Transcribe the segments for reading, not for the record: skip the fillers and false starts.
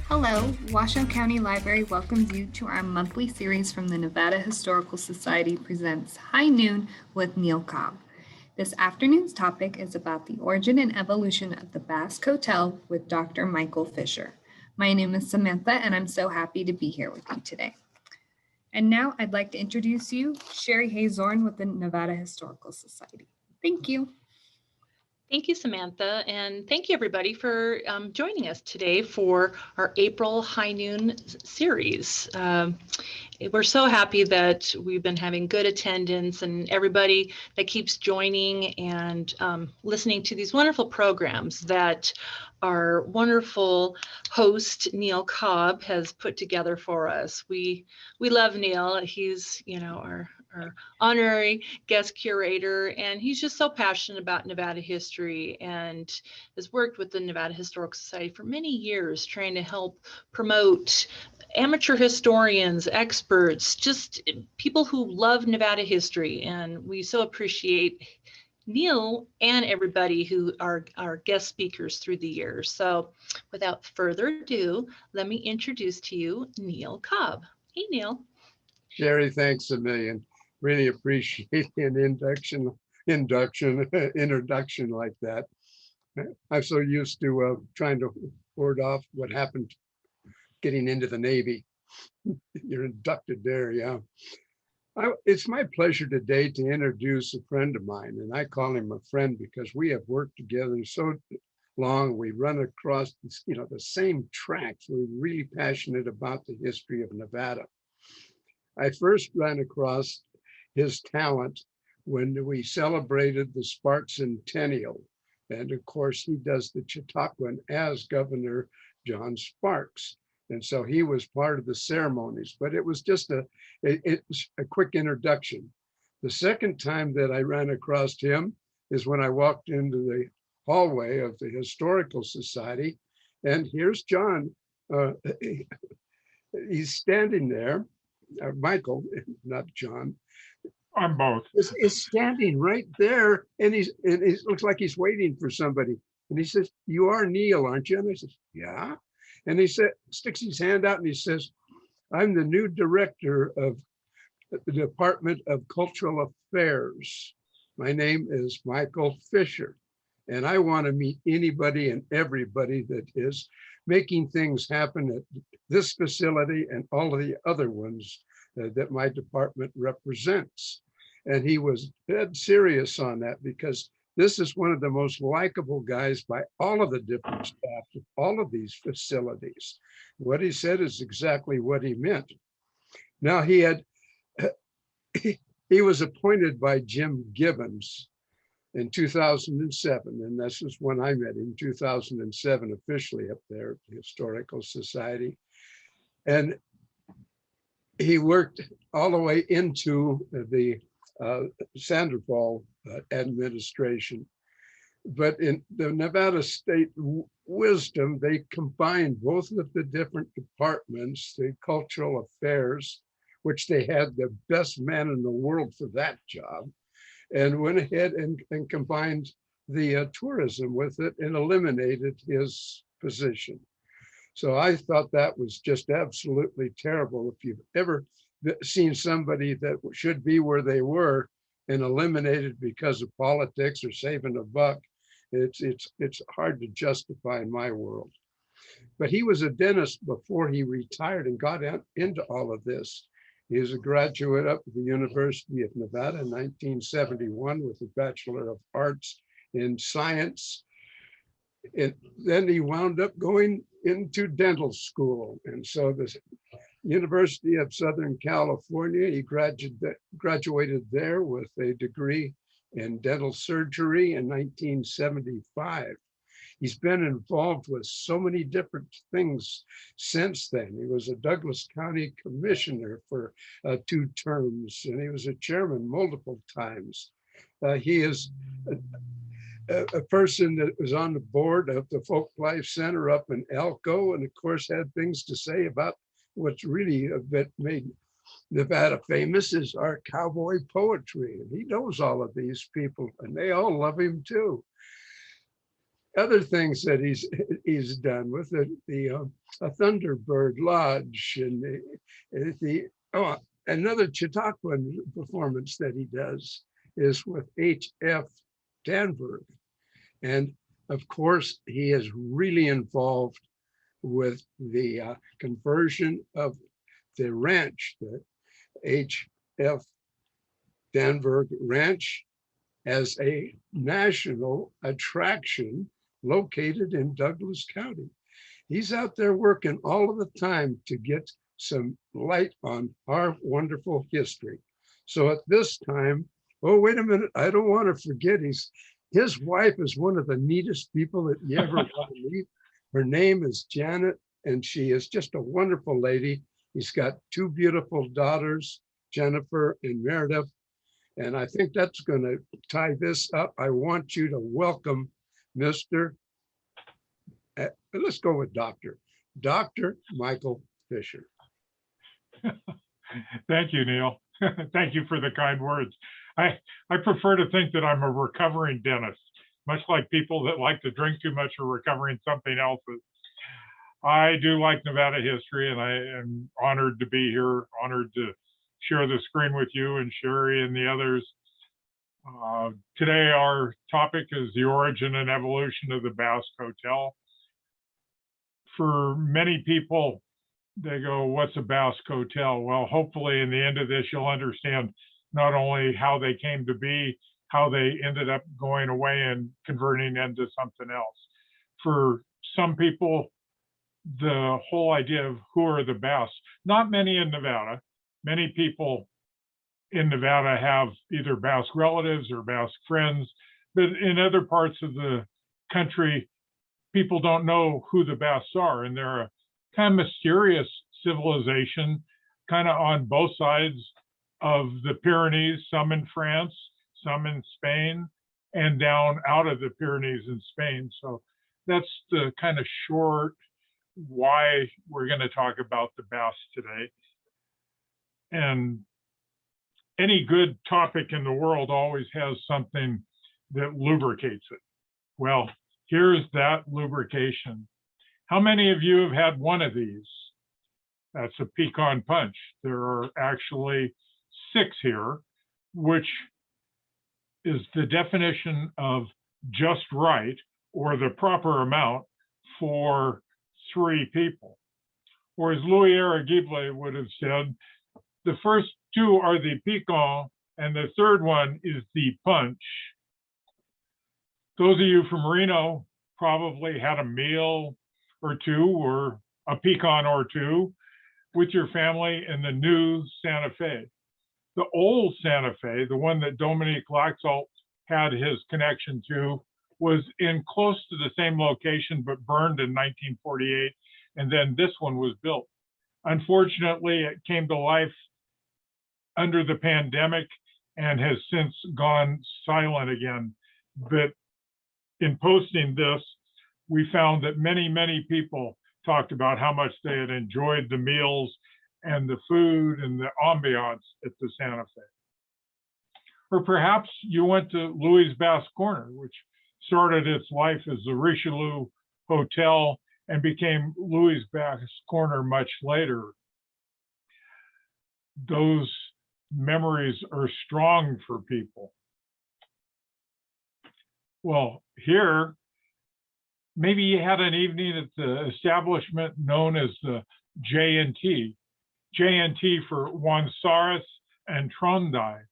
Hello, Washoe County Library welcomes you to our monthly series from the Nevada Historical Society presents High Noon with Neal Cobb. This afternoon's topic is about the origin and evolution of the Basque Hotel with Dr. Michael Fischer. My name is Samantha, and I'm so happy to be here with you today. And now I'd like to introduce you, Sherry Hayzorn with the Nevada Historical Society. Thank you. Thank you, Samantha, and thank you everybody for joining us today for our April High Noon series. We're so happy that we've been having good attendance and everybody that keeps joining and listening to these wonderful programs that our wonderful host, Neal Cobb, has put together for us. We love Neal. He's, our honorary guest curator, and he's just so passionate about Nevada history and has worked with the Nevada Historical Society for many years trying to help promote amateur historians, experts, just people who love Nevada history. And we so appreciate Neal and everybody who are our guest speakers through the years. So without further ado, let me introduce to you Neal Cobb. Hey, Neal. Sherry, thanks a million. Really appreciate an introduction like that. I'm so used to trying to ward off what happened getting into the Navy. You're inducted there, yeah. It's my pleasure today to introduce a friend of mine, and I call him a friend because we have worked together so long. We run across the same tracks. We're really passionate about the history of Nevada. I first ran across his talent when we celebrated the Sparks Centennial. And of course, he does the Chautauquan as Governor John Sparks. And so he was part of the ceremonies, but it was just a quick introduction. The second time that I ran across him is when I walked into the hallway of the Historical Society. And here's John. He's standing there. Michael, not John. I'm both. Is standing right there, and he looks like he's waiting for somebody. And he says, "You are Neal, aren't you?" And I says, "Yeah." And he sticks his hand out and he says, "I'm the new director of the Department of Cultural Affairs. My name is Michael Fischer, and I want to meet anybody and everybody that is making things happen at this facility and all of the other ones that my department represents." And he was dead serious on that because this is one of the most likable guys by all of the different staff of all of these facilities. What he said is exactly what he meant. Now he was appointed by Jim Gibbons in 2007, and this is when I met him, 2007, officially up there at the Historical Society. And he worked all the way into the Sandoval administration. But in the Nevada State wisdom, they combined both of the different departments, the cultural affairs, which they had the best man in the world for that job, and went ahead and combined the tourism with it and eliminated his position. So I thought that was just absolutely terrible. If you've ever seen somebody that should be where they were and eliminated because of politics or saving a buck, it's hard to justify in my world. But he was a dentist before he retired and got into all of this. He was a graduate up at the University of Nevada in 1971 with a Bachelor of Arts in Science. And then he wound up going into dental school. And so the University of Southern California, he graduated there with a degree in dental surgery in 1975. He's been involved with so many different things since then. He was a Douglas County commissioner for 2 terms, and he was a chairman multiple times. He is a person that was on the board of the Folk Life Center up in Elko, and of course had things to say about what's really a bit made Nevada famous is our cowboy poetry. And he knows all of these people and they all love him too. other things that he's done with a Thunderbird Lodge and another Chautauqua performance that he does is with H.F. Danberg. And of course, he is really involved with the conversion of the ranch, the H.F. Danberg Ranch, as a national attraction located in Douglas County. He's out there working all of the time to get some light on our wonderful history. So at this time, oh, wait a minute, I don't want to forget, his wife is one of the neatest people that you ever want to meet. Her name is Janet, and she is just a wonderful lady. He's got two beautiful daughters, Jennifer and Meredith. And I think that's going to tie this up. I want you to welcome Mr. Let's go with Dr. Michael Fischer. Thank you, Neal. Thank you for the kind words. I prefer to think that I'm a recovering dentist, much like people that like to drink too much are recovering something else. I do like Nevada history, and I am honored to be here, honored to share the screen with you and Sherry and the others. Today, our topic is the origin and evolution of the Basque Hotel. For many people, they go, what's a Basque Hotel? Well, hopefully in the end of this, you'll understand not only how they came to be, how they ended up going away and converting into something else. For some people, the whole idea of who are the Basques, not many in Nevada. Many people in Nevada have either Basque relatives or Basque friends, but in other parts of the country, people don't know who the Basques are, and they're a kind of mysterious civilization, kind of on both sides of the Pyrenees, some in France, some in Spain, and down out of the Pyrenees in Spain. So that's the kind of short why we're going to talk about the Basques today. And any good topic in the world always has something that lubricates it. Well, here's that lubrication. How many of you have had one of these? That's a Pecan Punch. There are actually 6 here, which is the definition of just right, or the proper amount for 3 people. Or as Louis Aragible would have said, the first 2 are the piquant, and the third one is the punch. Those of you from Reno probably had a meal or 2 or a pecan or 2 with your family in the new Santa Fe. The old Santa Fe, the one that Dominique Laxalt had his connection to, was in close to the same location but burned in 1948, and then this one was built. Unfortunately, it came to life under the pandemic and has since gone silent again. But in posting this, we found that many, many people talked about how much they had enjoyed the meals and the food and the ambiance at the Santa Fe. Or perhaps you went to Louis' Basque Corner, which started its life as the Richelieu Hotel and became Louis' Basque Corner much later. Those memories are strong for people. Well, here, maybe you had an evening at the establishment known as the J&T. J&T for Wansaris and Trondheim,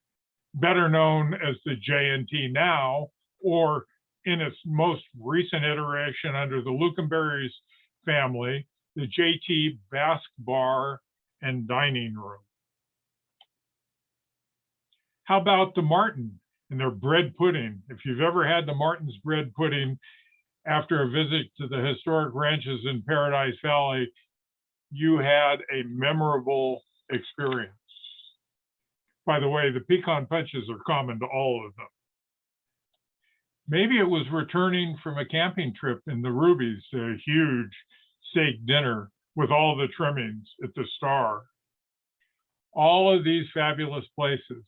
better known as the J&T now, or in its most recent iteration under the Lukenberries family, the JT Basque Bar and Dining Room. How about the Martin and their bread pudding? If you've ever had the Martin's bread pudding after a visit to the historic ranches in Paradise Valley, you had a memorable experience. By the way, the pecan punches are common to all of them. Maybe it was returning from a camping trip in the Rubies, a huge steak dinner with all the trimmings at the Star. All of these fabulous places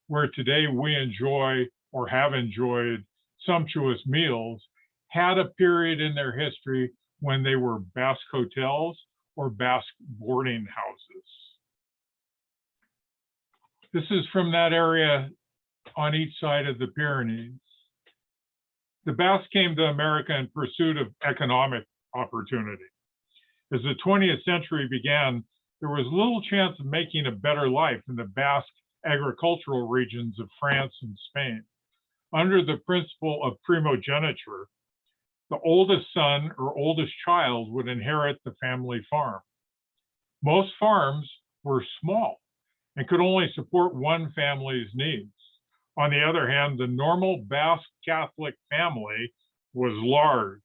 where today we enjoy or have enjoyed sumptuous meals had a period in their history when they were Basque hotels or Basque boarding houses. This is from that area on each side of the Pyrenees. The Basques came to America in pursuit of economic opportunity. As the 20th century began, there was little chance of making a better life in the Basque agricultural regions of France and Spain. Under the principle of primogeniture, the oldest son or oldest child would inherit the family farm. Most farms were small and could only support one family's needs. On the other hand, the normal Basque Catholic family was large.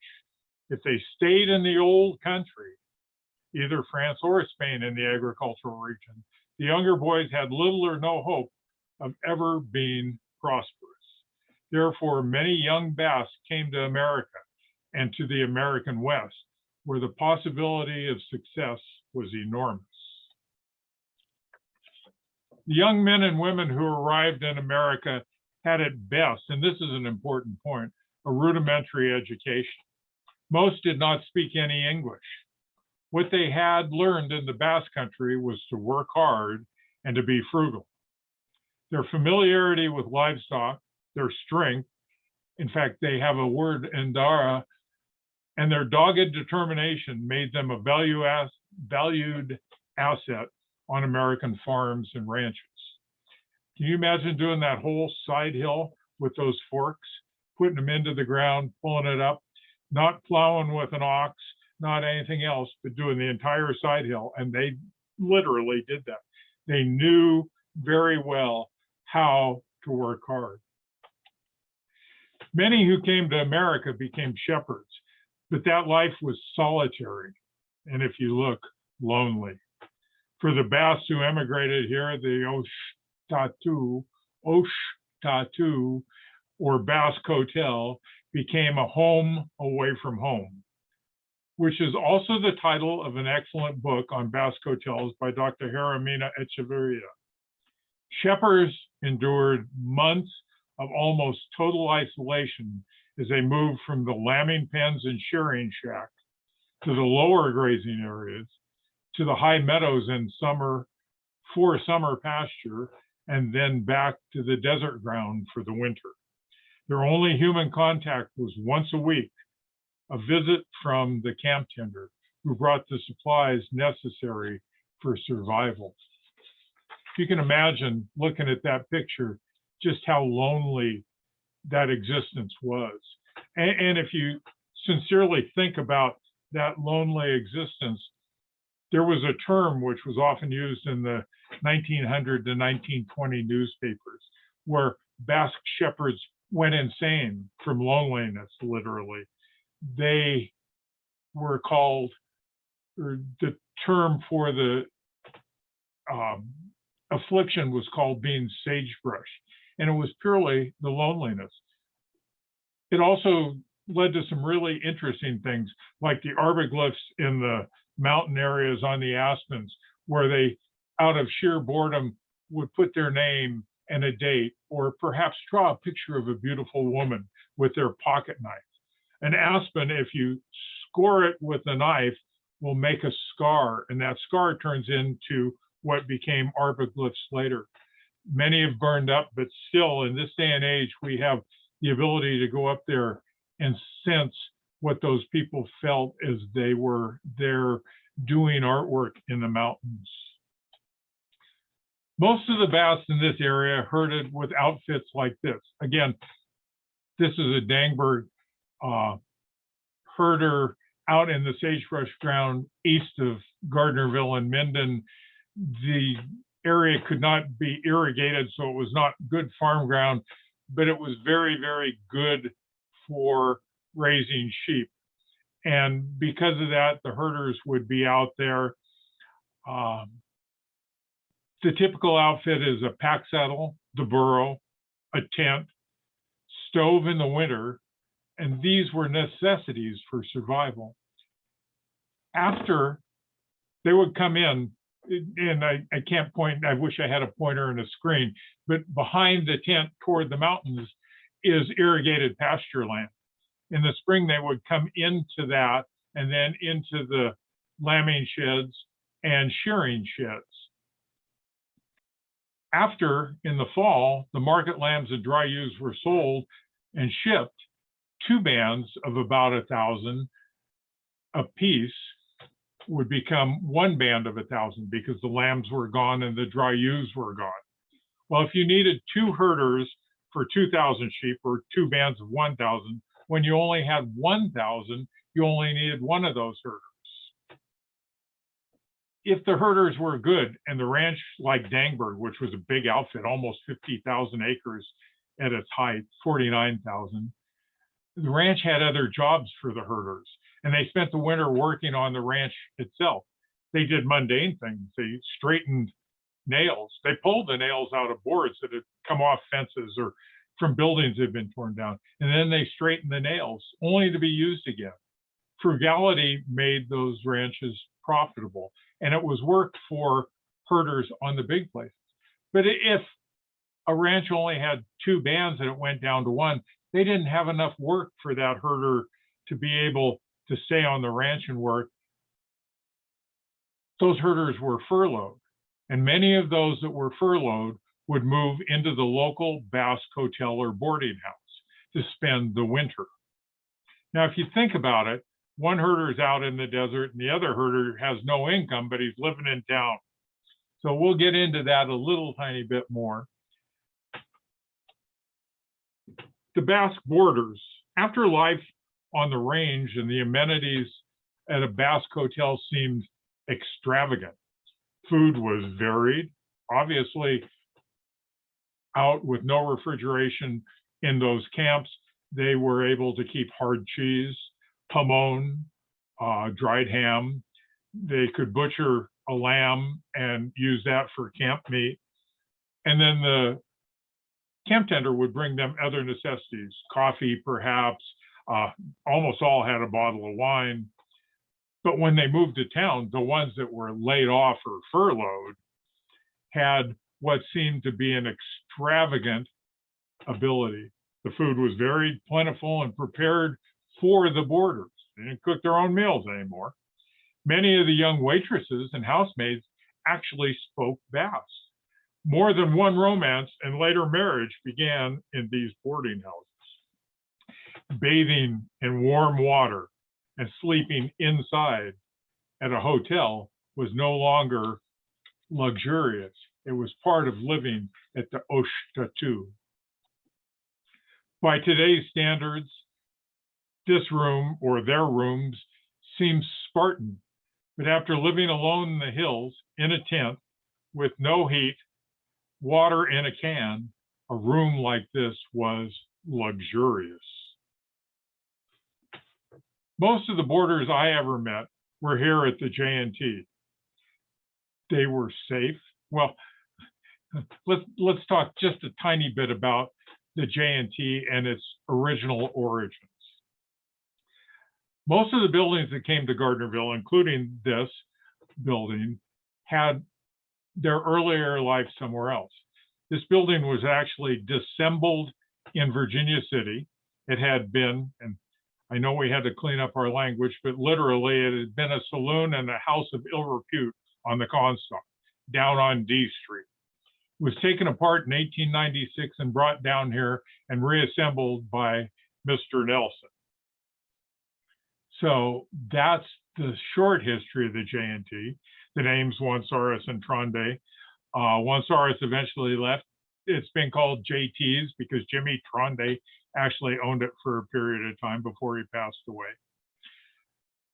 If they stayed in the old country, either France or Spain in the agricultural region, the younger boys had little or no hope of ever being prosperous. Therefore, many young Basques came to America and to the American West, where the possibility of success was enormous. The young men and women who arrived in America had at best, and this is an important point, a rudimentary education. Most did not speak any English. What they had learned in the Basque Country was to work hard and to be frugal. Their familiarity with livestock, their strength, in fact, they have a word, endara, and their dogged determination made them a valued asset on American farms and ranches. Can you imagine doing that whole side hill with those forks, putting them into the ground, pulling it up, not plowing with an ox, not anything else, but doing the entire side hill? And they literally did that. They knew very well how to work hard. Many who came to America became shepherds, but that life was solitary, and if you look, lonely. For the Basques who emigrated here, the Oshtatu, or Basque Hotel, became a home away from home, which is also the title of an excellent book on Basque hotels by Dr. Jeremina Echeverria. Shepherds endured months of almost total isolation as they moved from the lambing pens and shearing shack to the lower grazing areas, to the high meadows in summer for summer pasture, and then back to the desert ground for the winter. Their only human contact was once a week, a visit from the camp tender who brought the supplies necessary for survival. You can imagine looking at that picture, just how lonely that existence was. And if you sincerely think about that lonely existence, there was a term which was often used in the 1900 to 1920 newspapers, where Basque shepherds went insane from loneliness, literally. They were called, or the term for the affliction was called being sagebrush, and it was purely the loneliness. It also led to some really interesting things, like the arboglyphs in the mountain areas on the aspens, where they, out of sheer boredom, would put their name and a date, or perhaps draw a picture of a beautiful woman with their pocket knife. An aspen, if you score it with a knife, will make a scar, and that scar turns into what became arboglyphs later. Many have burned up, but still, in this day and age, we have the ability to go up there and sense what those people felt as they were there doing artwork in the mountains. Most of the Basques in this area herded with outfits like this. Again, this is a Dangberg herder out in the sagebrush ground east of Gardnerville and Minden. The area could not be irrigated, so it was not good farm ground, but it was very, very good for raising sheep. And because of that, the herders would be out there. The typical outfit is a pack saddle, the burro, a tent, stove in the winter, and these were necessities for survival. After they would come in, and I can't point, I wish I had a pointer and a screen, but behind the tent toward the mountains is irrigated pasture land. In the spring, they would come into that and then into the lambing sheds and shearing sheds. After, in the fall, the market lambs and dry ewes were sold and shipped, 2 bands of about 1,000 apiece would become 1 band of 1,000 because the lambs were gone and the dry ewes were gone. Well, if you needed 2 herders for 2,000 sheep or 2 bands of 1,000, when you only had 1,000, you only needed 1 of those herders. If the herders were good and the ranch like Dangberg, which was a big outfit, almost 50,000 acres at its height, 49,000, the ranch had other jobs for the herders, and they spent the winter working on the ranch itself. They did mundane things. They straightened nails. They pulled the nails out of boards that had come off fences or from buildings that had been torn down, and then they straightened the nails only to be used again. Frugality made those ranches profitable, and it was work for herders on the big places. But if a ranch only had 2 bands and it went down to 1, they didn't have enough work for that herder to be able to stay on the ranch and work. Those herders were furloughed, and many of those that were furloughed would move into the local Basque hotel or boarding house to spend the winter. Now, if you think about it, one herder's out in the desert and the other herder has no income, but he's living in town. So we'll get into that a little tiny bit more. The Basque boarders, after life on the range and the amenities at a Basque hotel seemed extravagant. Food was varied, obviously out with no refrigeration in those camps. They were able to keep hard cheese, hamon, dried ham. They could butcher a lamb and use that for camp meat. And then the camp tender would bring them other necessities, coffee perhaps, almost all had a bottle of wine. But when they moved to town, the ones that were laid off or furloughed had what seemed to be an extravagant ability. The food was very plentiful and prepared for the boarders. They didn't cook their own meals anymore. Many of the young waitresses and housemaids actually spoke Basque. More than one romance and later marriage began in these boarding houses. Bathing in warm water and sleeping inside at a hotel was no longer luxurious. It was part of living at the Ostatu. By today's standards, this room or their rooms seems Spartan, but after living alone in the hills in a tent with no heat, water in a can, a room like this was luxurious. Most of the boarders I ever met were here at the J&T. They were safe. Well, let's talk just a tiny bit about the J&T and its original origins. Most of the buildings that came to Gardnerville, including this building, had their earlier life somewhere else. This building was actually dissembled in Virginia City. It had been, and I know we had to clean up our language, but literally it had been a saloon and a house of ill repute on the Comstock, down on D Street. It was taken apart in 1896 and brought down here and reassembled by Mr. Nelson. So that's the short history of the J&T. The names Wansaurus and Trondé. Wansaurus eventually left. It's been called JT's because Jimmy Trondé actually owned it for a period of time before he passed away.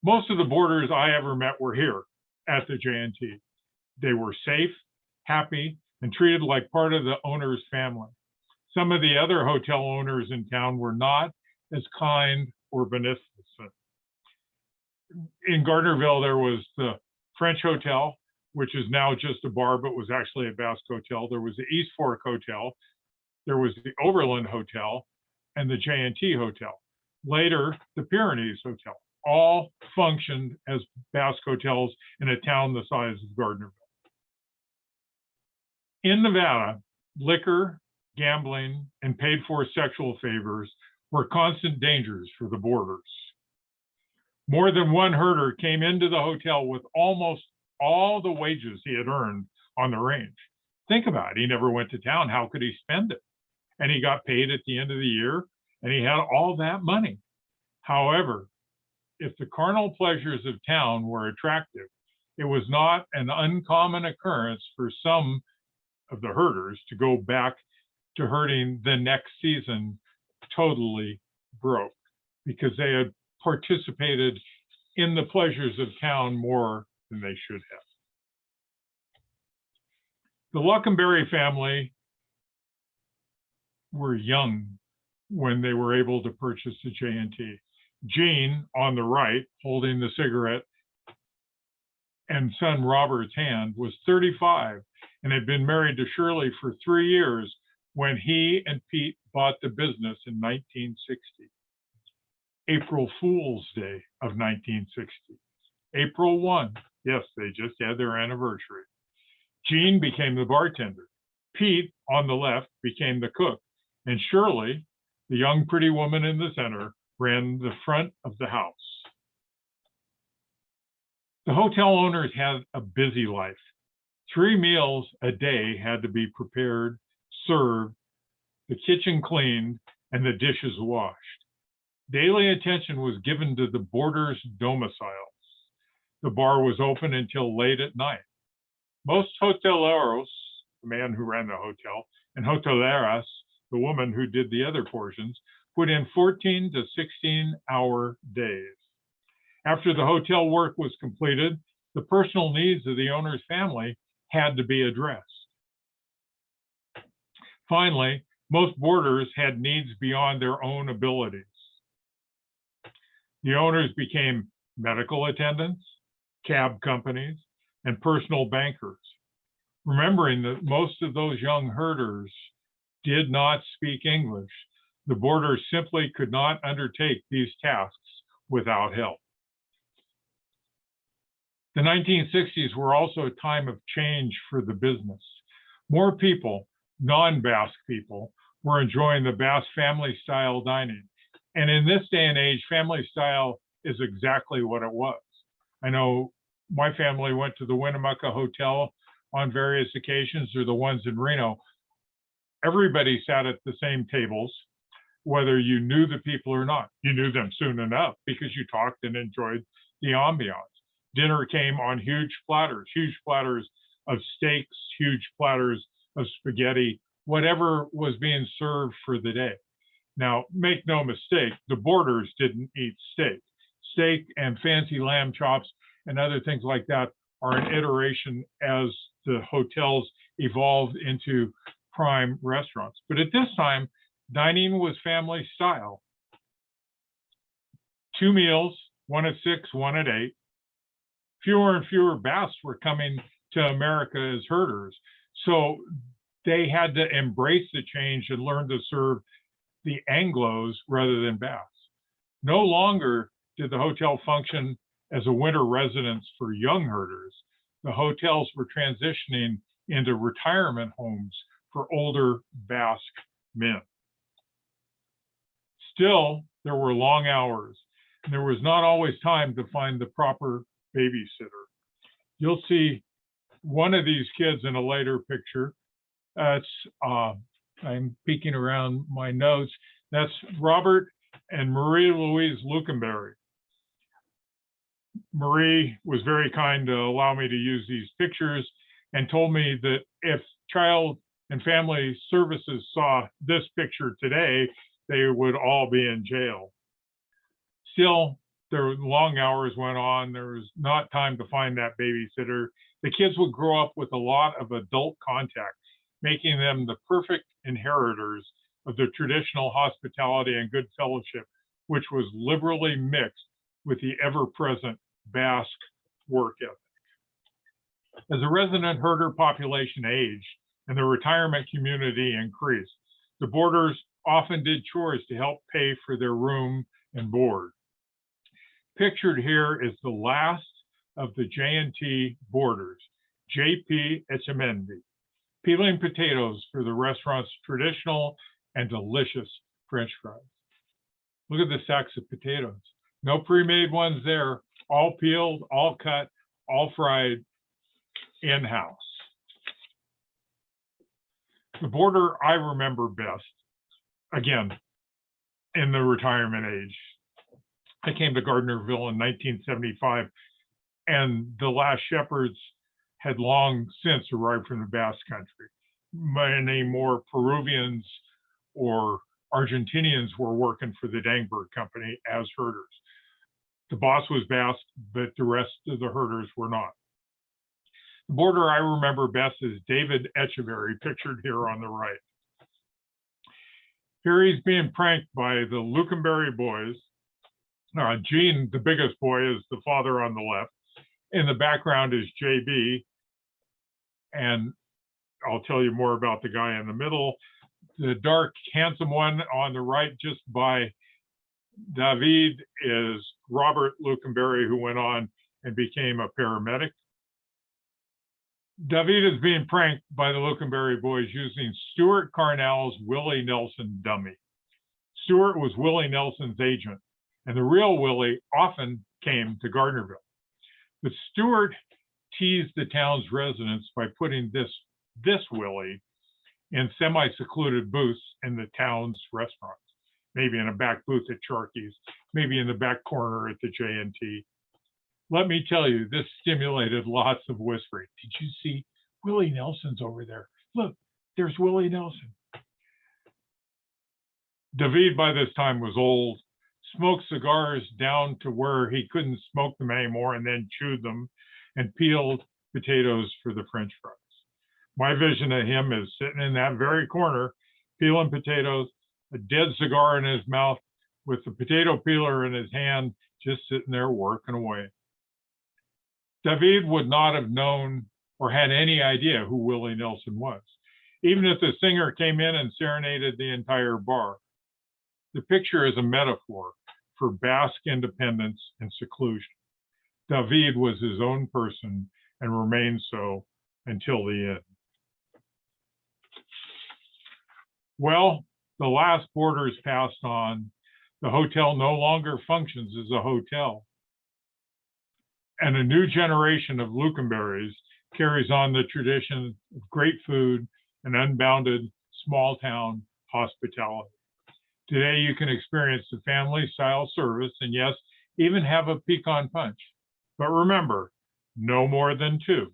Most of the boarders I ever met were here at the J&T. They were safe, happy, and treated like part of the owner's family. Some of the other hotel owners in town were not as kind or beneficent. In Gardnerville, there was the French Hotel, which is now just a bar, but was actually a Basque hotel. There was the East Fork Hotel. There was the Overland Hotel and the J&T Hotel. Later, the Pyrenees Hotel. All functioned as Basque hotels in a town the size of Gardnerville. In Nevada, liquor, gambling, and paid-for sexual favors were constant dangers for the boarders. More than one herder came into the hotel with almost all the wages he had earned on the range. Think about it, he never went to town. How could he spend it? And he got paid at the end of the year, and he had all that money. However, if the carnal pleasures of town were attractive, it was not an uncommon occurrence for some of the herders to go back to herding the next season totally broke because they had participated in the pleasures of town more than they should have. The Luckenberry family were young when they were able to purchase the J&T. Jean, on the right, holding the cigarette, and son Robert's hand, was 35 and had been married to Shirley for 3 years when he and Pete bought the business in 1960. April Fool's Day of 1960. April 1, yes, they just had their anniversary. Jean became the bartender. Pete, on the left, became the cook. And Shirley, the young pretty woman in the center, ran the front of the house. The hotel owners had a busy life. 3 meals a day had to be prepared, served, the kitchen cleaned, and the dishes washed. Daily attention was given to the boarders' domiciles. The bar was open until late at night. Most hoteleros, the man who ran the hotel, and hoteleras, the woman who did the other portions, put in 14 to 16-hour days. After the hotel work was completed, the personal needs of the owner's family had to be addressed. Finally, most boarders had needs beyond their own abilities. The owners became medical attendants, cab companies, and personal bankers. Remembering that most of those young herders did not speak English, the boarders simply could not undertake these tasks without help. The 1960s were also a time of change for the business. More people, non-Basque people, were enjoying the Basque family-style dining. And in this day and age, family style is exactly what it was. I know my family went to the Winnemucca Hotel on various occasions, or the ones in Reno. Everybody sat at the same tables, whether you knew the people or not. You knew them soon enough because you talked and enjoyed the ambiance. Dinner came on huge platters of steaks, huge platters of spaghetti, whatever was being served for the day. Now, make no mistake, the boarders didn't eat steak. Steak and fancy lamb chops and other things like that are an iteration as the hotels evolved into prime restaurants. But at this time, dining was family style. 2 meals, one at 6, one at 8. Fewer and fewer Basques were coming to America as herders. So they had to embrace the change and learn to serve the Anglos rather than Basques. No longer did the hotel function as a winter residence for young herders. The hotels were transitioning into retirement homes for older Basque men. Still, there were long hours, and there was not always time to find the proper babysitter. You'll see one of these kids in a later picture. I'm peeking around my notes. That's Robert and Marie Louise Luckenberry. Marie was very kind to allow me to use these pictures and told me that if Child and Family Services saw this picture today, they would all be in jail. Still, the long hours went on. There was not time to find that babysitter. The kids would grow up with a lot of adult contact, making them the perfect inheritors of the traditional hospitality and good fellowship, which was liberally mixed with the ever-present Basque work ethic. As the resident herder population aged and the retirement community increased, the boarders often did chores to help pay for their room and board. Pictured here is the last of the J&T boarders, J.P. Etchemendy, peeling potatoes for the restaurant's traditional and delicious French fries. Look at the sacks of potatoes. No pre-made ones there, all peeled, all cut, all fried in-house. The border I remember best, again, in the retirement age. I came to Gardnerville in 1975, and the last shepherds had long since arrived from the Basque country. Many more Peruvians or Argentinians were working for the Dangberg Company as herders. The boss was Basque, but the rest of the herders were not. The border I remember best is David Echeverry, pictured here on the right. Here he's being pranked by the Lukenberry boys. Gene, the biggest boy, is the father on the left. In the background is JB, and I'll tell you more about the guy in the middle. The dark, handsome one on the right, just by David, is Robert Lukenberry, who went on and became a paramedic. David is being pranked by the Lukenberry boys using Stuart Carnell's Willie Nelson dummy. Stuart was Willie Nelson's agent, and the real Willie often came to Gardnerville. But Stuart teased the town's residents by putting this Willie in semi-secluded booths in the town's restaurants, maybe in a back booth at Sharky's, maybe in the back corner at the J&T. Let me tell you, this stimulated lots of whispering. Did you see Willie Nelson's over there? Look, there's Willie Nelson. David by this time was old, smoked cigars down to where he couldn't smoke them anymore, and then chewed them, and peeled potatoes for the French fries. My vision of him is sitting in that very corner, peeling potatoes, a dead cigar in his mouth, with the potato peeler in his hand, just sitting there working away. David would not have known or had any idea who Willie Nelson was, even if the singer came in and serenaded the entire bar. The picture is a metaphor for Basque independence and seclusion. David was his own person and remained so until the end. Well, the last borders passed on. The hotel no longer functions as a hotel. And a new generation of Lukenberries carries on the tradition of great food and unbounded small town hospitality. Today, you can experience the family style service and yes, even have a pecan punch. But remember, no more than 2.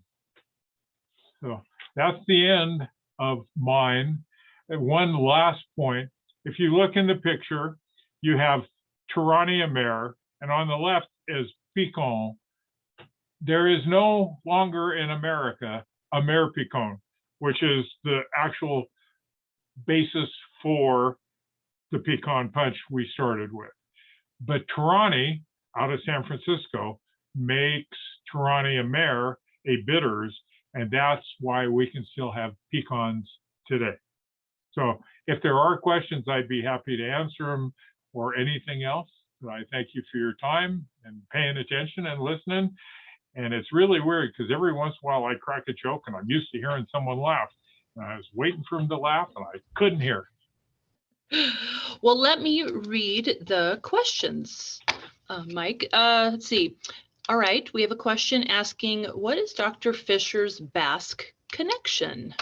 So that's the end of mine. And one last point, if you look in the picture, you have Tirani Amer, and on the left is Pecan. There is no longer in America Amer Pecan, which is the actual basis for the pecan punch we started with. But Tirani, out of San Francisco, makes Tirani Amer a bitters, and that's why we can still have pecans today. So if there are questions, I'd be happy to answer them or anything else. But I thank you for your time and paying attention and listening. And it's really weird because every once in a while I crack a joke and I'm used to hearing someone laugh. And I was waiting for him to laugh and I couldn't hear. Well, let me read the questions, Mike. Let's see. All right, we have a question asking, what is Dr. Fischer's Basque connection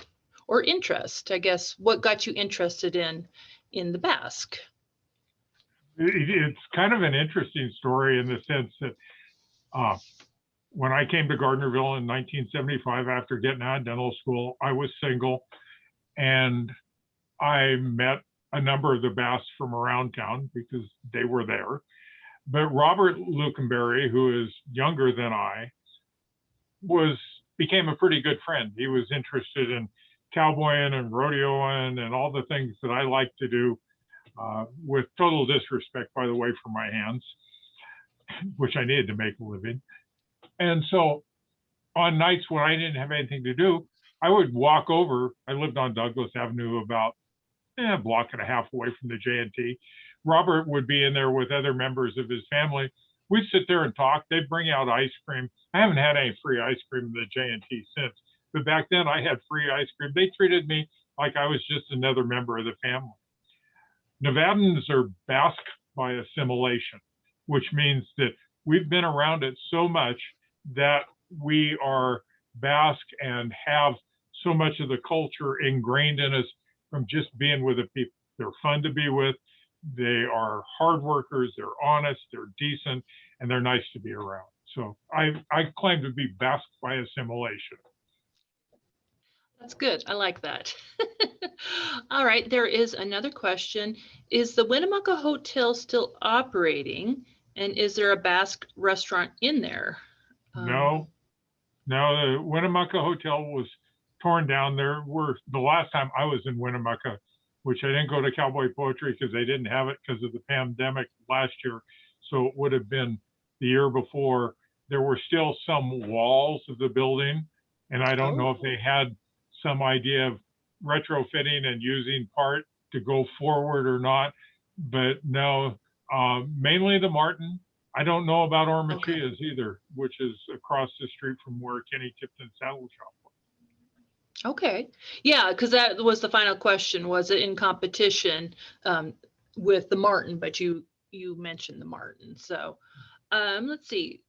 or interest? I guess, what got you interested in the Basque? It's kind of an interesting story in the sense that when I came to Gardnerville in 1975, after getting out of dental school, I was single and I met a number of the Basques from around town because they were there. But Robert Lukenberry, who is younger than I, became a pretty good friend. He was interested in cowboying and rodeoing and all the things that I like to do, with total disrespect, by the way, for my hands, which I needed to make a living. And so on nights when I didn't have anything to do, I would walk over. I lived on Douglas Avenue, about a block and a half away from the J&T. Robert would be in there with other members of his family. We'd sit there and talk. They'd bring out ice cream. I haven't had any free ice cream in the J&T since, but back then I had free ice cream. They treated me like I was just another member of the family. Nevadans or Basque by assimilation, which means that we've been around it so much that we are Basque and have so much of the culture ingrained in us from just being with the people. They're fun to be with. They are hard workers. They're honest. They're decent, and they're nice to be around. So I claim to be Basque by assimilation. That's good. I like that. All right. There is another question. Is the Winnemucca Hotel still operating? And is there a Basque restaurant in there? No, the Winnemucca Hotel was torn down. The last time I was in Winnemucca, which I didn't go to Cowboy Poetry because they didn't have it because of the pandemic last year. So it would have been the year before. There were still some walls of the building, and I don't know if they had some idea of retrofitting and using part to go forward or not. But no, mainly the Martin. I don't know about Ormachia's either, which is across the street from where Kenny Tipton Saddle Shop was. Okay. Yeah, because that was the final question. Was it in competition with the Martin? But you mentioned the Martin. So let's see.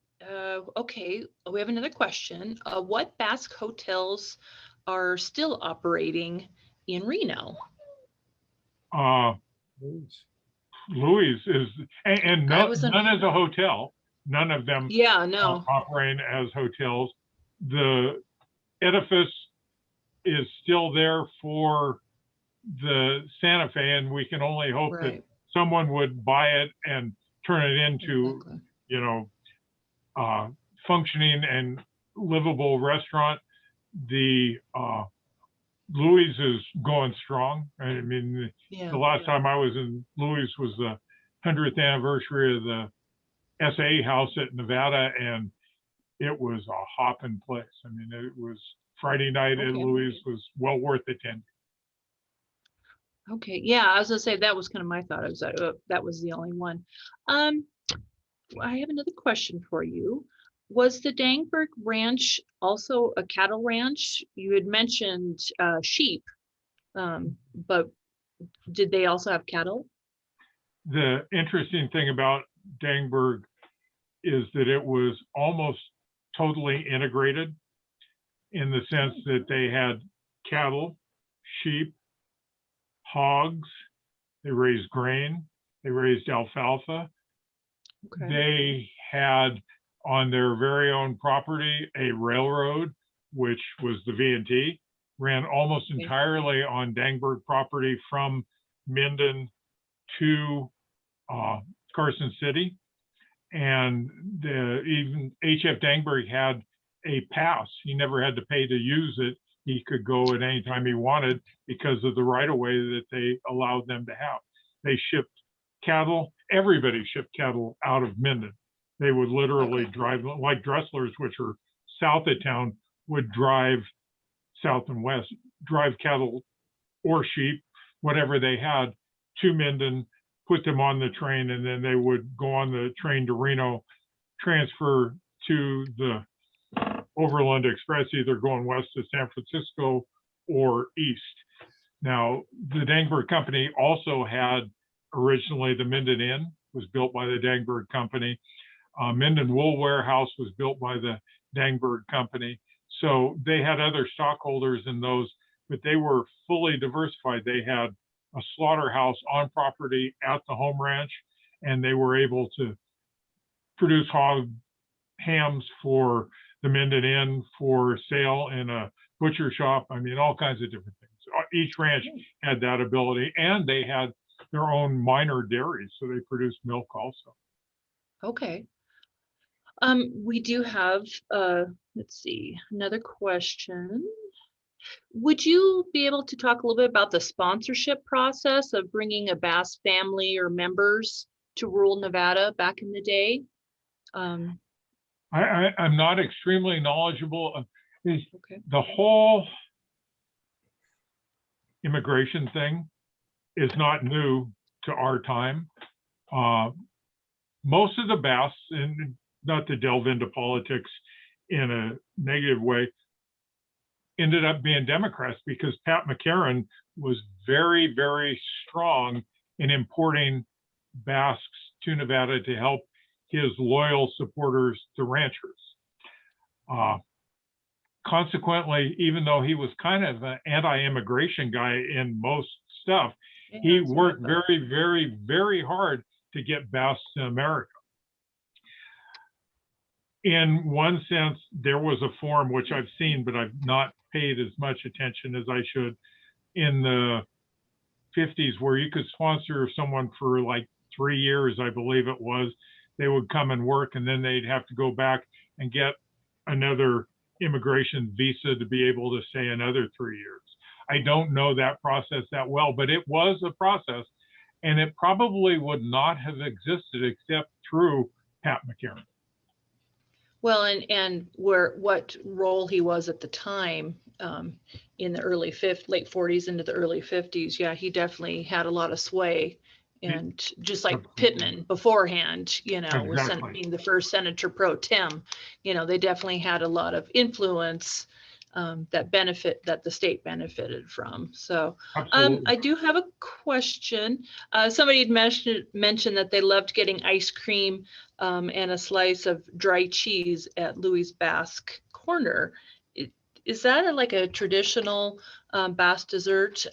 Okay, we have another question. What Basque hotels are still operating in Reno? Louis is, and none as a hotel. None of them operating as hotels. The edifice is still there for the Santa Fe, and we can only hope that someone would buy it and turn it into, functioning and livable restaurant. The Louis is going strong. I mean, the last time I was in Louis was the 100th anniversary of the SA house at Nevada, and it was a hopping place. I mean, it was Friday night at Louis was well worth attending. Okay, yeah, I was gonna say that was kind of my thought. I was like, that was the only one. I have another question for you. Was the Dangberg Ranch also a cattle ranch? You had mentioned sheep, but did they also have cattle? The interesting thing about Dangberg is that it was almost totally integrated in the sense that they had cattle, sheep, hogs, they raised grain, they raised alfalfa. Okay. They had on their very own property a railroad, which was the V&T, ran almost entirely on Dangberg property from Minden to Carson City. And even H.F. Dangberg had a pass. He never had to pay to use it. He could go at any time he wanted because of the right-of-way that they allowed them to have. They shipped cattle. Everybody shipped cattle out of Minden. They would literally drive, like Dresslers, which are south of town, would drive south and west, drive cattle or sheep, whatever they had, to Minden, put them on the train, and then they would go on the train to Reno, transfer to the Overland Express, either going west to San Francisco or east. Now, the Dangberg Company also had originally the Minden Inn was built by the Dangberg Company. Minden Wool Warehouse was built by the Dangberg Company. So they had other stockholders in those, but they were fully diversified. They had a slaughterhouse on property at the home ranch, and they were able to produce hog hams for the Minden Inn for sale in a butcher shop. I mean, all kinds of different things. Each ranch had that ability, and they had their own minor dairies, so they produced milk also. Okay. We do have, let's see, another question. Would you be able to talk a little bit about the sponsorship process of bringing a Basque family or members to rural Nevada back in the day? I'm not extremely knowledgeable. The whole immigration thing is not new to our time. Most of the Basques, and not to delve into politics in a negative way, ended up being Democrats because Pat McCarran was very, very strong in importing Basques to Nevada to help his loyal supporters, the ranchers. Consequently, even though he was kind of an anti-immigration guy in most stuff, he worked very, very, very hard to get Basques in America. In one sense, there was a form which I've seen, but I've not paid as much attention as I should, in the 50s, where you could sponsor someone for like 3 years, I believe it was. They would come and work, and then they'd have to go back and get another immigration visa to be able to stay another 3 years. I don't know that process that well, but it was a process, and it probably would not have existed except through Pat McCarran. Well, and what role he was at the time, in the late 40s into the early 50s, yeah, he definitely had a lot of sway. And just like Pittman beforehand, was being the first senator pro tem, they definitely had a lot of influence that the state benefited from. So I do have a question. Somebody had mentioned that they loved getting ice cream and a slice of dry cheese at Louis Basque Corner. Is that like a traditional Basque dessert,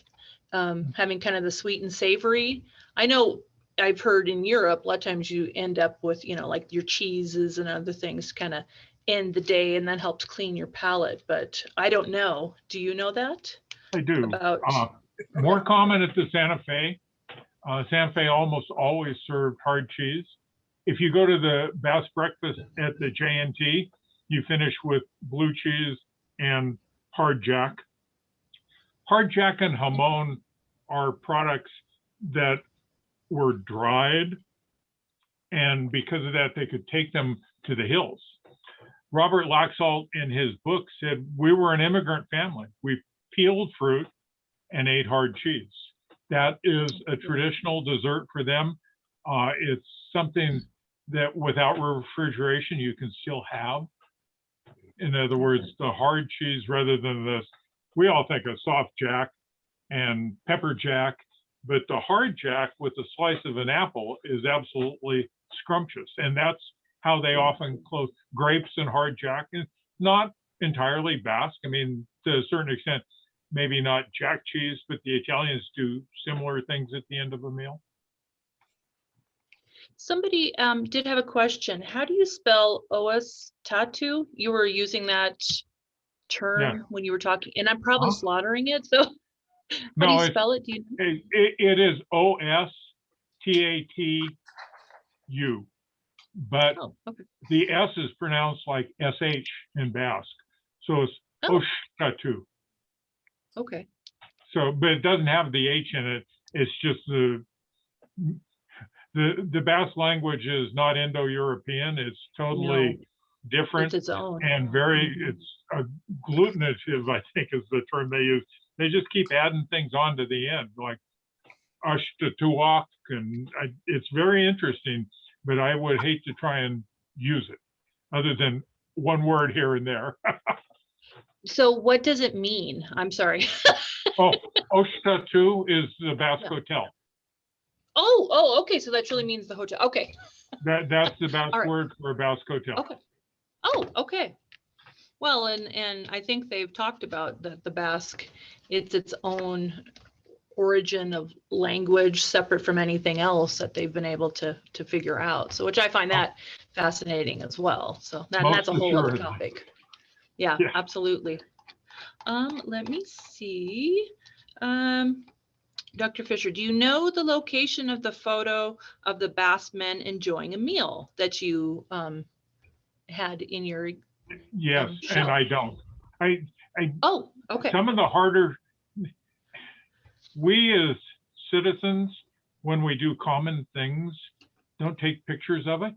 having kind of the sweet and savory? I know I've heard in Europe, a lot of times you end up with, like your cheeses and other things kind of end the day, and that helps clean your palate. But I don't know. Do you know that? I do. More common at the Santa Fe. Santa Fe almost always served hard cheese. If you go to the Basque breakfast at the J&T, you finish with blue cheese and hard jack. Hard jack and jamon are products that were dried, and because of that, they could take them to the hills. Robert Laxalt in his book said, we were an immigrant family. We peeled fruit and ate hard cheese. That is a traditional dessert for them. It's something that without refrigeration, you can still have. In other words, the hard cheese rather than this, we all think of soft jack and pepper jack, but the hard jack with a slice of an apple is absolutely scrumptious. And that's how they often close grapes and hard jack. And not entirely Basque. I mean, to a certain extent, maybe not jack cheese, but the Italians do similar things at the end of a meal. Somebody did have a question. How do you spell os tattoo? You were using that term when you were talking, and I'm probably slaughtering it. So how do you spell it? Do you know? It is O-S-T-A-T-U, but the S is pronounced like S-H in Basque. So it's Osh tattoo. Okay. So, but it doesn't have the H in it. It's just the Basque language is not Indo-European. It's totally different. It's its own. And it's agglutinative, I think is the term they use. They just keep adding things on to the end, like Ashtatuak, and it's very interesting, but I would hate to try and use it other than one word here and there. So what does it mean? I'm sorry. Oshtatu is the Basque hotel. Oh, okay. So that really means the hotel. Okay. That's the Basque word for a Basque hotel. Okay. Oh, okay. Well, and I think they've talked about the Basque. It's its own origin of language, separate from anything else that they've been able to figure out. So, which I find that fascinating as well. So that's a whole other topic. Yeah, absolutely. Let me see. Dr. Fischer, do you know the location of the photo of the Basque men enjoying a meal that you had in your Yes, and I don't. Okay. Some of the harder, we as citizens, when we do common things, don't take pictures of it.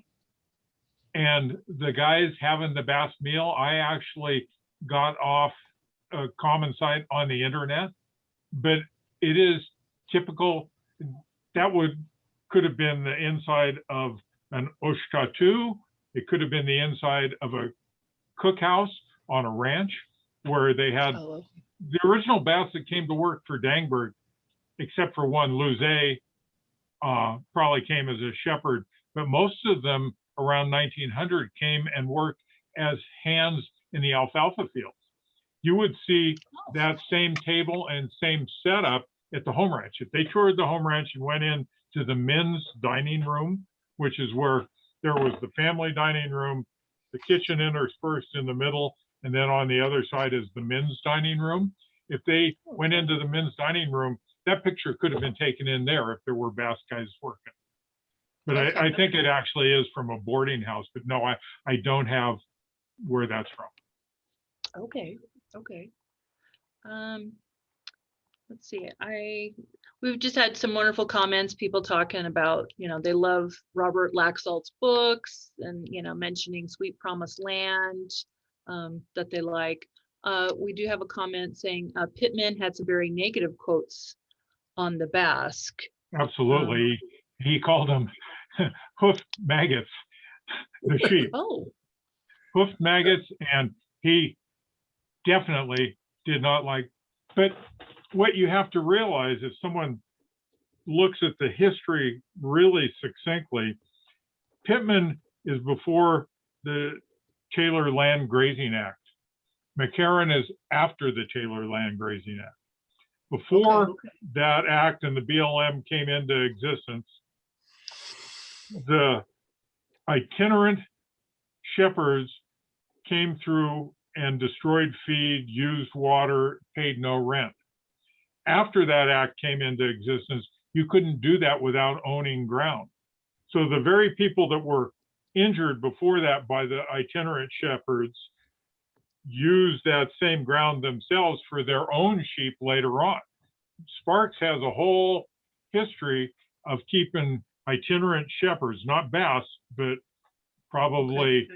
And the guys having the Basque meal, I actually got off a common site on the internet, but it is typical. That could have been the inside of an oshtatu. It could have been the inside of a cookhouse on a ranch where they had the original Basque that came to work for Dangberg, except for one, Luze, probably came as a shepherd, but most of them around 1900 came and worked as hands in the alfalfa fields. You would see that same table and same setup at the home ranch. If they toured the home ranch and went in to the men's dining room, which is where there was the family dining room, the kitchen interspersed in the middle, and then on the other side is the men's dining room. If they went into the men's dining room, that picture could have been taken in there if there were Basque guys working. But Okay. I think it actually is from a boarding house, but no, I don't have where that's from. Okay. Let's see. We've just had some wonderful comments, people talking about, they love Robert Laxalt's books and, mentioning Sweet Promised Land, that they like. We do have a comment saying Pittman had some very negative quotes on the Basque. Absolutely. He called them hoofed maggots, the sheep. Oh, Hoofed maggots, and he definitely did not like, but what you have to realize, if someone looks at the history really succinctly, Pittman is before the Taylor Land Grazing Act. McCarran is after the Taylor Land Grazing Act. Before that act and the BLM came into existence, the itinerant shepherds came through and destroyed feed, used water, paid no rent. After that act came into existence, you couldn't do that without owning ground. So the very people that were injured before that by the itinerant shepherds used that same ground themselves for their own sheep later on. Sparks has a whole history of keeping itinerant shepherds, not Basque, but probably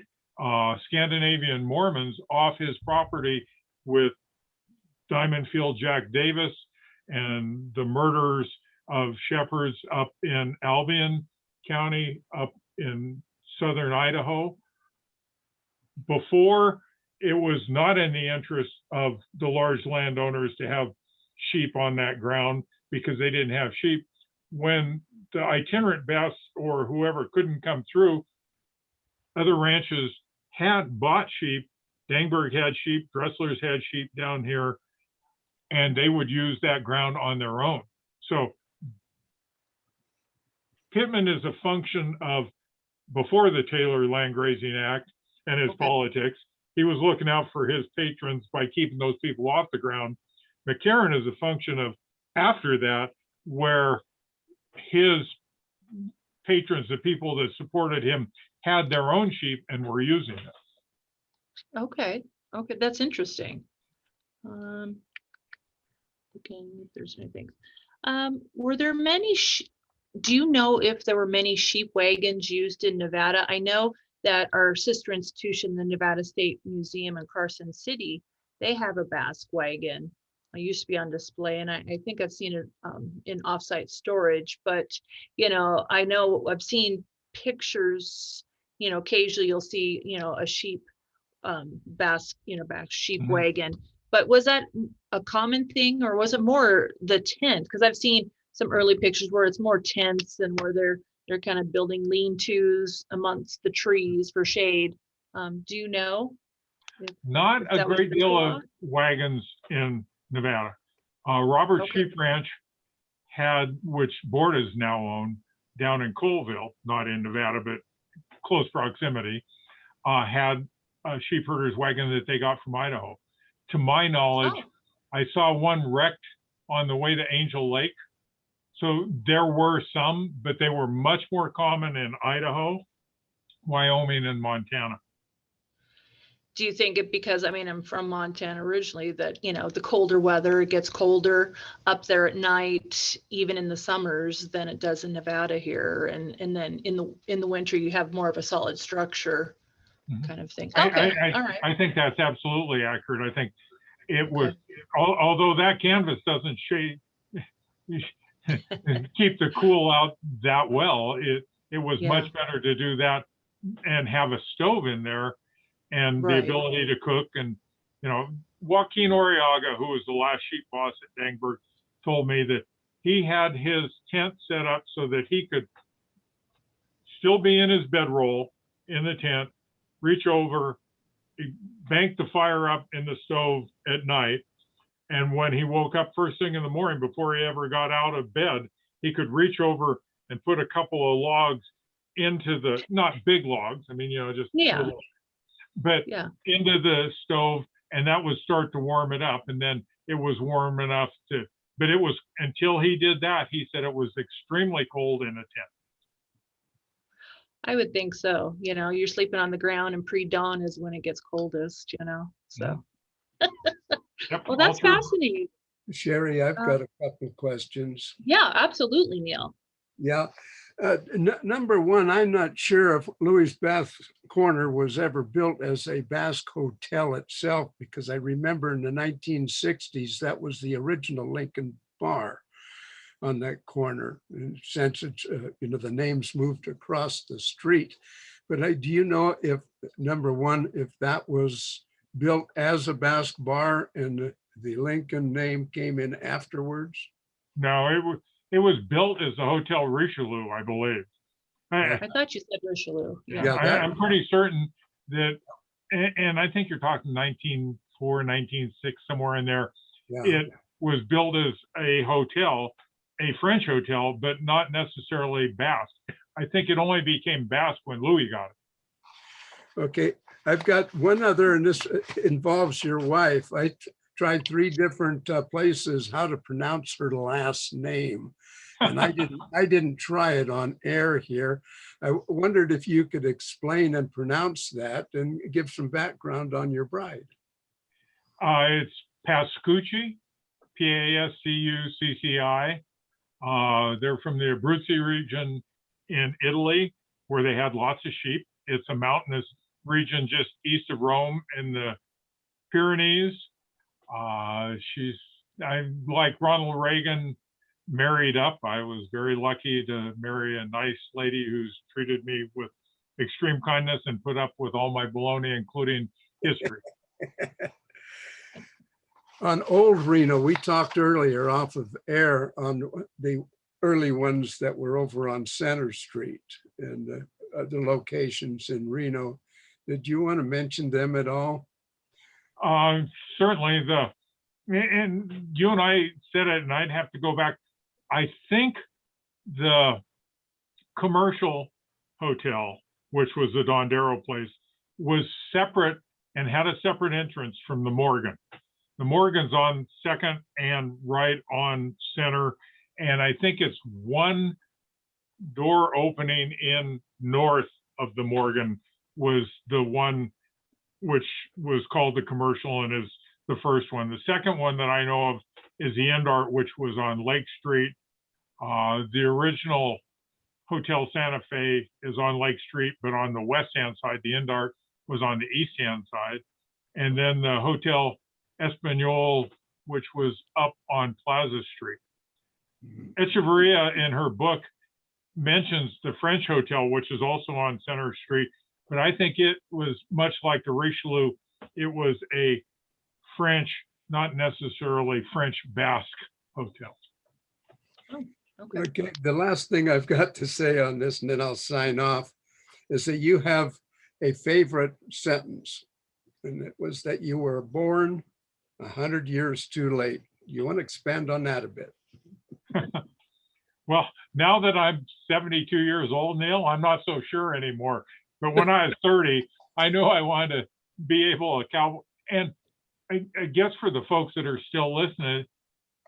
Scandinavian Mormons off his property with Diamond Field Jack Davis and the murders of shepherds up in Albion County, up in southern Idaho. Before, it was not in the interest of the large landowners to have sheep on that ground because they didn't have sheep. When the itinerant Basque or whoever couldn't come through, other ranches had bought sheep. Dangberg had sheep, Dressler's had sheep down here, and they would use that ground on their own. So Pittman is a function of before the Taylor Land Grazing Act and his politics. He was looking out for his patrons by keeping those people off the ground. McCarran is a function of after that, where his patrons, the people that supported him, had their own sheep and were using it. okay, that's interesting. Looking if there's anything. Were there many? Do you know if there were many sheep wagons used in Nevada? I know that our sister institution, the Nevada State Museum in Carson City, they have a Basque wagon. I used to be on display, and I think I've seen it in offsite storage. But I know I've seen pictures. Occasionally you'll see a sheep Basque sheep wagon. But was that a common thing, or was it more the tent? Because I've seen some early pictures where it's more tents and where they're kind of building lean-tos amongst the trees for shade. Do you know? Not a great deal of wagons in Nevada. Robert Sheep Ranch had, which Bordas now own, down in Colville, not in Nevada, but close proximity, had a sheep herder's wagon that they got from Idaho. To my knowledge, I saw one wrecked on the way to Angel Lake. So there were some, but they were much more common in Idaho, Wyoming, and Montana. Do you think it because, I'm from Montana originally, that, the colder weather, it gets colder up there at night, even in the summers, than it does in Nevada here. And then in the winter, you have more of a solid structure kind of thing. Okay, all right. I think that's absolutely accurate. I think it was, although that canvas doesn't shade, keep the cool out that well, it was much better to do that and have a stove in there and the ability to cook. And Joaquin Oriaga, who was the last sheep boss at Dangberg, told me that he had his tent set up so that he could still be in his bedroll in the tent, reach over, bank the fire up in the stove at night. And when he woke up first thing in the morning, before he ever got out of bed, he could reach over and put a couple of logs into the, not big logs, I mean, just little, but into the stove, and that would start to warm it up. And then it was warm enough to, but it was, until he did that, he said it was extremely cold in a tent. I would think so. You're sleeping on the ground, and pre-dawn is when it gets coldest, so. Yep, Well, that's fascinating. Sherry, I've got a couple of questions. Yeah, absolutely, Neal. Yeah. Number one, I'm not sure if Louis Basque Corner was ever built as a Basque hotel itself, because I remember in the 1960s, that was the original Lincoln Bar on that corner. And since it's, the names moved across the street. But do you know if, number one, if that was built as a Basque bar and the Lincoln name came in afterwards? No, it was built as the Hotel Richelieu, I believe. I thought you said Richelieu. Yeah, I'm pretty certain that, and I think you're talking 1904, 1906, somewhere in there. Yeah. It was built as a hotel, a French hotel, but not necessarily Basque. I think it only became Basque when Louis got it. Okay, I've got one other, and this involves your wife. I tried 3 different places how to pronounce her last name, and I didn't try it on air here. I wondered if you could explain and pronounce that and give some background on your bride. It's Pascucci, Pascucci. They're from the Abruzzi region in Italy, where they had lots of sheep. It's a mountainous region just east of Rome in the Pyrenees. I'm like Ronald Reagan, married up. I was very lucky to marry a nice lady who's treated me with extreme kindness and put up with all my baloney, including history. On Old Reno, we talked earlier off of air on the early ones that were over on Center Street and the locations in Reno. Did you want to mention them at all? Certainly, and you and I said it, and I'd have to go back. I think the commercial hotel, which was the Dondero place, was separate and had a separate entrance from the Morgan. The Morgan's on Second and right on Center, and I think it's one door opening in north of the Morgan was the one which was called the commercial and is the first one. The second one that I know of is the Endart, which was on Lake Street. The original Hotel Santa Fe is on Lake Street, but on the west hand side. The Endart was on the east hand side. And then the Hotel Espanol, which was up on Plaza Street. Echeverria in her book mentions the French Hotel, which is also on Center Street, but I think it was much like the Richelieu. It was a French, not necessarily French Basque hotel. Oh, Okay, the last thing I've got to say on this, and then I'll sign off, is that you have a favorite sentence, and it was that you were born 100 years too late. You want to expand on that a bit? Well, now that I'm 72 years old, Neal, I'm not so sure anymore. But when I was 30, I knew I wanted to be able to cowboy. And I guess for the folks that are still listening,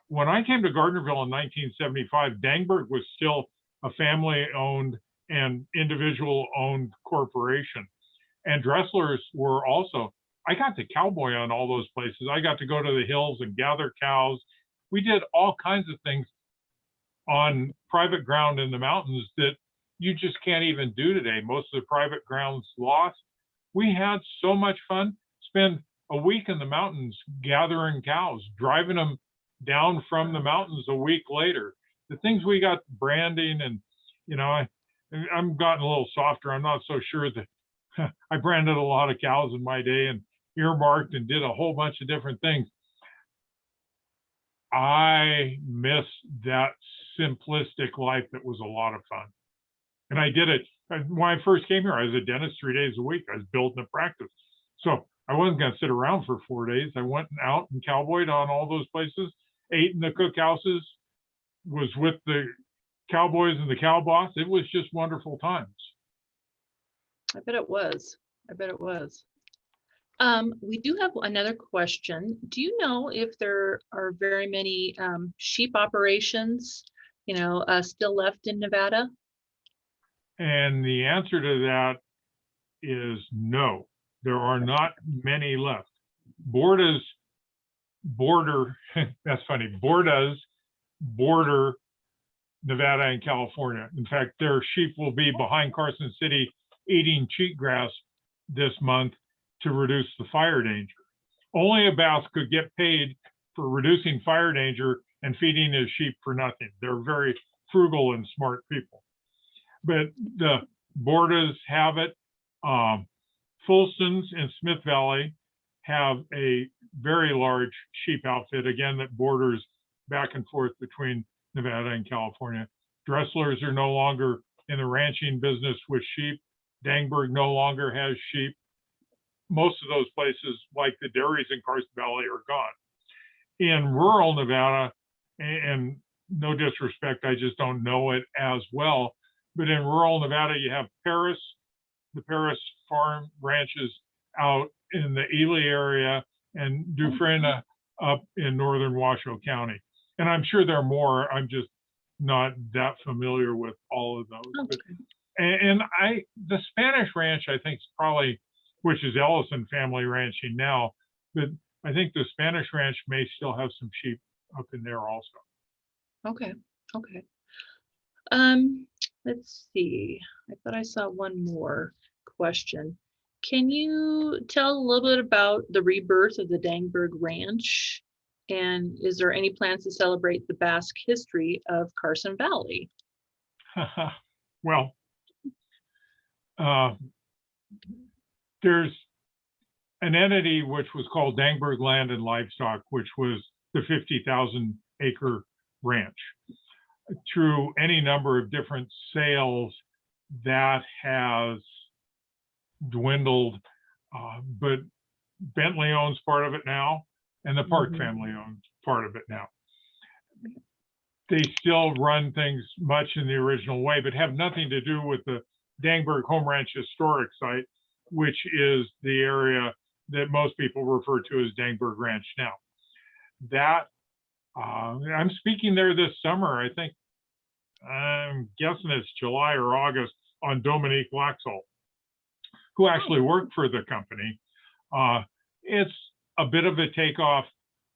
when I came to Gardnerville in 1975, Dangberg was still a family-owned and individual-owned corporation. And Dresslers were also, I got to cowboy on all those places. I got to go to the hills and gather cows. We did all kinds of things on private ground in the mountains that you just can't even do today. Most of the private ground's lost. We had so much fun. Spend a week in the mountains gathering cows, driving them down from the mountains a week later. The things we got branding, and I'm gotten a little softer. I'm not so sure that I branded a lot of cows in my day and earmarked and did a whole bunch of different things. I miss that simplistic life that was a lot of fun. And I did it when I first came here. I was a dentist 3 days a week. I was building a practice. So I wasn't going to sit around for 4 days. I went out and cowboyed on all those places, ate in the cookhouses, was with the cowboys and the cow boss. It was just wonderful times. I bet it was. I bet it was. We do have another question. Do you know if there are very many sheep operations, still left in Nevada? And the answer to that is no. There are not many left. Bordas border, that's funny, Bordas border Nevada and California. In fact, their sheep will be behind Carson City eating cheatgrass this month to reduce the fire danger. Only a Basque could get paid for reducing fire danger and feeding his sheep for nothing. They're very frugal and smart people. But the Bordas have it. Fulston's in Smith Valley have a very large sheep outfit, again, that borders back and forth between Nevada and California. Dresslers are no longer in the ranching business with sheep. Dangberg no longer has sheep. Most of those places, like the dairies in Carson Valley, are gone. In rural Nevada, and no disrespect, I just don't know it as well, but in rural Nevada, you have Paris, the Paris farm ranches out in the Ely area, and Dufresne up in northern Washoe County. And I'm sure there are more. I'm just not that familiar with all of those. Okay. But, the Spanish ranch, I think, is probably, which is Ellison family ranching now, but I think the Spanish ranch may still have some sheep up in there also. Okay. Okay. Let's see. I thought I saw one more question. Can you tell a little bit about the rebirth of the Dangberg Ranch? And is there any plans to celebrate the Basque history of Carson Valley? Well, there's an entity which was called Dangberg Land and Livestock, which was the 50,000 acre ranch. Through any number of different sales, that has dwindled, but Bentley owns part of it now, and the Park family owns part of it now. They still run things much in the original way, but have nothing to do with the Dangberg Home Ranch Historic Site, which is the area that most people refer to as Dangberg Ranch now. That, I'm speaking there this summer. I think, I'm guessing it's July or August, on Dominique Laxalt, who actually worked for the company. It's a bit of a takeoff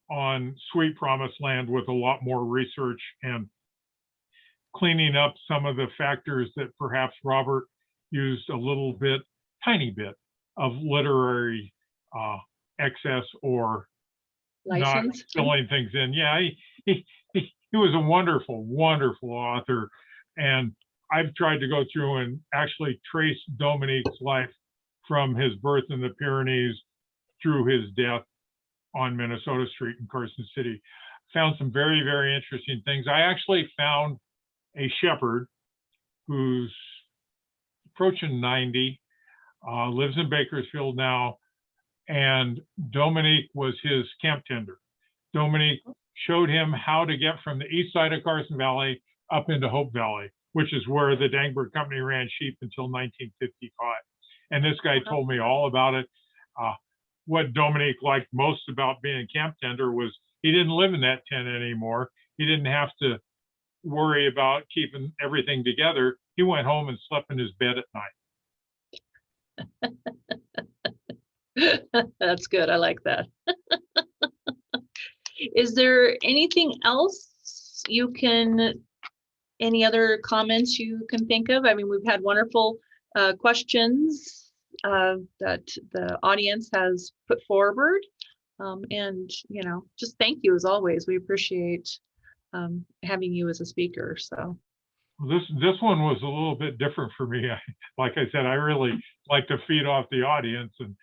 on Sweet Promised Land with a lot more research and cleaning up some of the factors that perhaps Robert used a little bit, tiny bit of literary excess or License? not filling things in. Yeah, he was a wonderful, wonderful author. And I've tried to go through and actually trace Dominique's life from his birth in the Pyrenees through his death on Minnesota Street in Carson City. Found some very, very interesting things. I actually found a shepherd who's approaching 90, lives in Bakersfield now, and Dominique was his camp tender. Dominique showed him how to get from the east side of Carson Valley up into Hope Valley, which is where the Dangberg Company ran sheep until 1955. And this guy told me all about it. What Dominique liked most about being a camp tender was he didn't live in that tent anymore. He didn't have to worry about keeping everything together. He went home and slept in his bed at night. That's good. I like that. Is there anything else any other comments you can think of? I mean, we've had wonderful questions that the audience has put forward. And, just thank you as always. We appreciate having you as a speaker. So this one was a little bit different for me. Like I said, I really like to feed off the audience, and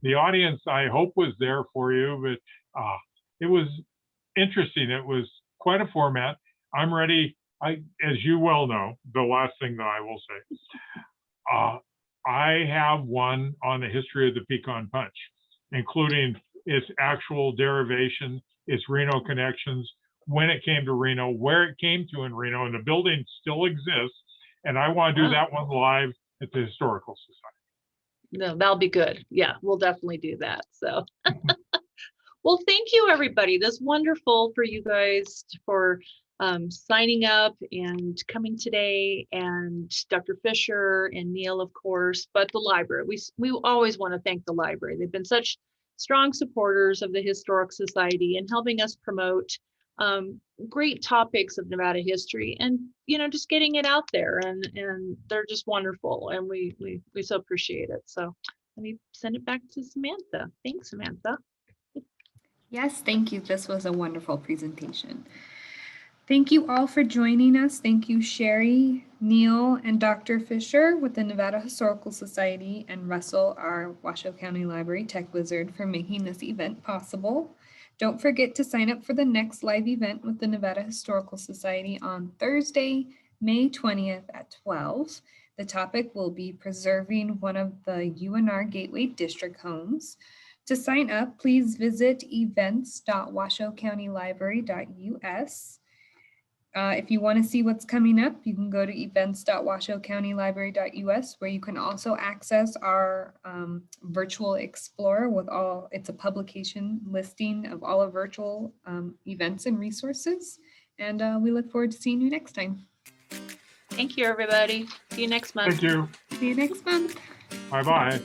the audience I hope was there for you, but it was interesting. It was quite a format. I'm ready. As you well know, the last thing that I will say, I have one on the history of the Pecan Punch, including its actual derivation, its Reno connections, when it came to Reno, where it came to in Reno, and the building still exists. And I want to do that one live at the Historical Society. No, that'll be good. Yeah, we'll definitely do that. So, well, thank you, everybody. That's wonderful for you guys for signing up and coming today, and Dr. Fischer and Neal, of course, but the library. We always want to thank the library. They've been such strong supporters of the Historic Society and helping us promote great topics of Nevada history, and just getting it out there, and they're just wonderful, and we so appreciate it. So let me send it back to Samantha. Thanks, Samantha. Yes, thank you. This was a wonderful presentation. Thank you all for joining us. Thank you, Sherry, Neal, and Dr. Fischer with the Nevada Historical Society, and Russell, our Washoe County Library Tech Wizard, for making this event possible. Don't forget to sign up for the next live event with the Nevada Historical Society on Thursday, May 20th at 12. The topic will be preserving one of the UNR Gateway District homes. To sign up, please visit events.washoecountylibrary.us. If you want to see what's coming up, you can go to events.washoecountylibrary.us, where you can also access our virtual explorer with it's a publication listing of all our virtual events and resources. And we look forward to seeing you next time. Thank you, everybody. See you next month. Thank you. See you next month. Bye-bye.